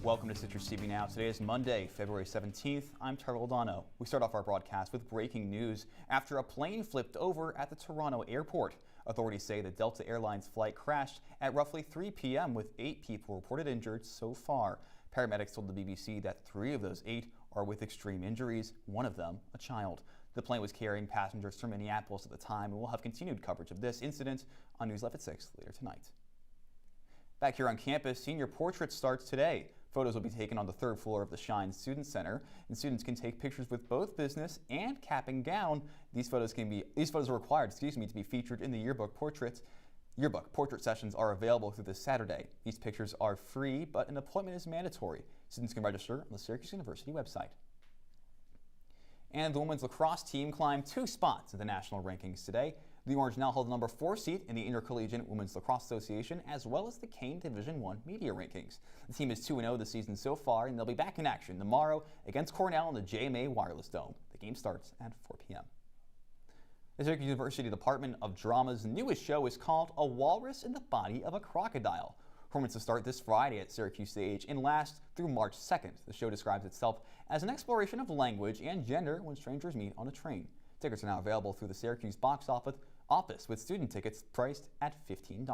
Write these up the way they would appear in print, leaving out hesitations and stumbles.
Welcome to Citrus TV Now. Today is Monday, February 17th. I'm Oldano. We start off our broadcast with breaking news after a plane flipped over at the Toronto airport. Authorities say the Delta Airlines flight crashed at roughly 3 p.m. with 8 people reported injured so far. Paramedics told the BBC that 3 of those 8 are with extreme injuries, one of them a child. The plane was carrying passengers from Minneapolis at the time, and we'll have continued coverage of this incident on News 11 at 6 later tonight. Back here on campus, Senior Portrait starts today. Photos will be taken on the 3rd floor of the Shine Student Center, and students can take pictures with both business and cap and gown. These photos are required, to be featured in the yearbook portraits. Yearbook portrait sessions are available through this Saturday. These pictures are free, but an appointment is mandatory. Students can register on the Syracuse University website. And the women's lacrosse team climbed 2 spots in the national rankings today. The Orange now hold the number 4 seat in the Intercollegiate Women's Lacrosse Association, as well as the Kane Division I media rankings. The team is 2-0 this season so far, and they'll be back in action tomorrow against Cornell in the JMA Wireless Dome. The game starts at 4 p.m. The Syracuse University Department of Drama's newest show is called A Walrus in the Body of a Crocodile. Performances start this Friday at Syracuse Stage and last through March 2nd. The show describes itself as an exploration of language and gender when strangers meet on a train. Tickets are now available through the Syracuse box office with student tickets priced at $15.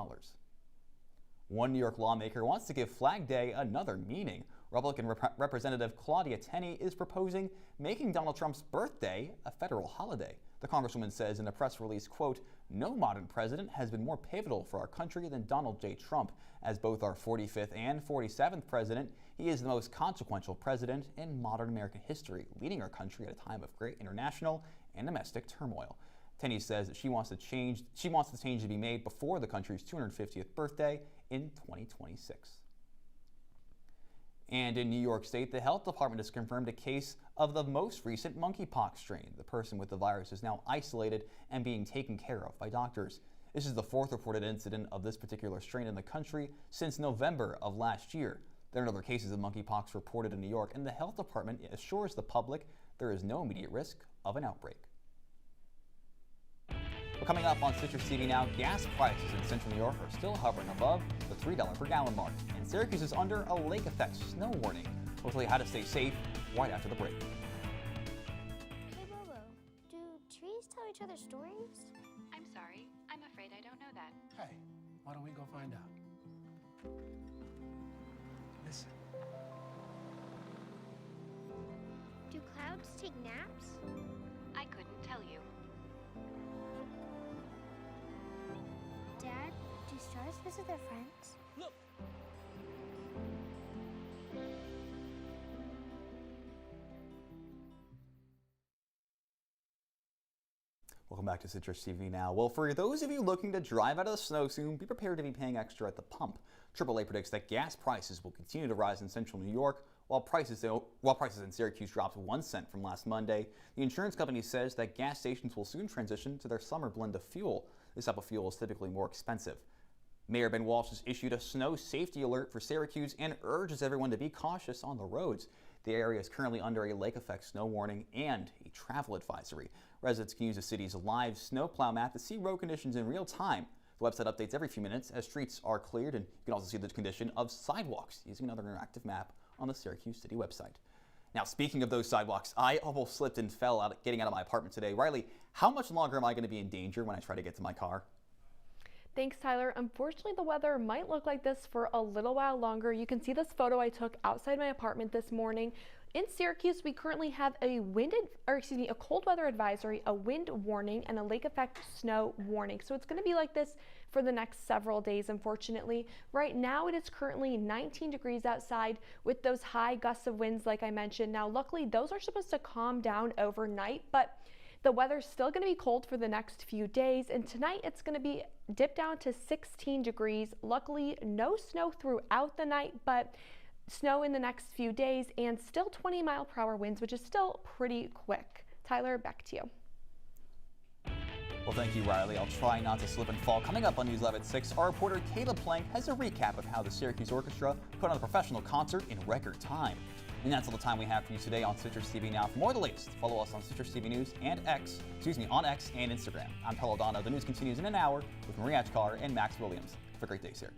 One New York lawmaker wants to give Flag Day another meaning. Republican Representative Claudia Tenney is proposing making Donald Trump's birthday a federal holiday. The Congresswoman says in a press release, quote, "No modern president has been more pivotal for our country than Donald J. Trump. As both our 45th and 47th president, he is the most consequential president in modern American history, leading our country at a time of great international and domestic turmoil." Tenney says that she wants the change to be made before the country's 250th birthday in 2026. And in New York State, the health department has confirmed a case of the most recent monkeypox strain. The person with the virus is now isolated and being taken care of by doctors. This is the 4th reported incident of this particular strain in the country since November of last year. There are other cases of monkeypox reported in New York, and the health department assures the public there is no immediate risk of an outbreak. Well, coming up on Citrus TV Now, gas prices in central New York are still hovering above the $3 per gallon mark, and Syracuse is under a lake effect snow warning. We'll tell you how to stay safe right after the break. Hey Bobo, do trees tell each other stories? I'm sorry, I'm afraid I don't know that. Hey, why don't we go find out? Listen. Do clouds take naps? I couldn't tell you. Dad, do stars visit their friends? Look! Welcome back to Citrus TV Now. Well, for those of you looking to drive out of the snow soon, be prepared to be paying extra at the pump. AAA predicts that gas prices will continue to rise in central New York, while prices in Syracuse dropped 1 cent from last Monday. The insurance company says that gas stations will soon transition to their summer blend of fuel. This type of fuel is typically more expensive. Mayor Ben Walsh has issued a snow safety alert for Syracuse and urges everyone to be cautious on the roads. The area is currently under a lake effect snow warning and a travel advisory. Residents can use the city's live snowplow map to see road conditions in real time. The website updates every few minutes as streets are cleared, and you can also see the condition of sidewalks using another interactive map on the Syracuse City website. Now, speaking of those sidewalks, I almost slipped and fell getting out of my apartment today. Riley, how much longer am I going to be in danger when I try to get to my car? Thanks, Tyler. Unfortunately, the weather might look like this for a little while longer. You can see this photo I took outside my apartment this morning. In Syracuse, we currently have a cold weather advisory, a wind warning, and a lake effect snow warning. So it's going to be like this for the next several days, unfortunately. Right now, it is currently 19 degrees outside with those high gusts of winds like I mentioned. Now, luckily, those are supposed to calm down overnight, but the weather's still going to be cold for the next few days, and tonight it's going to be dipped down to 16 degrees. Luckily, no snow throughout the night, but snow in the next few days and still 20-mile-per-hour winds, which is still pretty quick. Tyler, back to you. Well, thank you, Riley. I'll try not to slip and fall. Coming up on News 11 at 6, our reporter Caleb Plank has a recap of how the Syracuse Orchestra put on a professional concert in record time. And that's all the time we have for you today on Citrus TV Now. For more of the latest, follow us on Citrus TV News and on X and Instagram. I'm Oldano. The news continues in an hour with Marie Achkar and Max Williams. Have a great day, sir.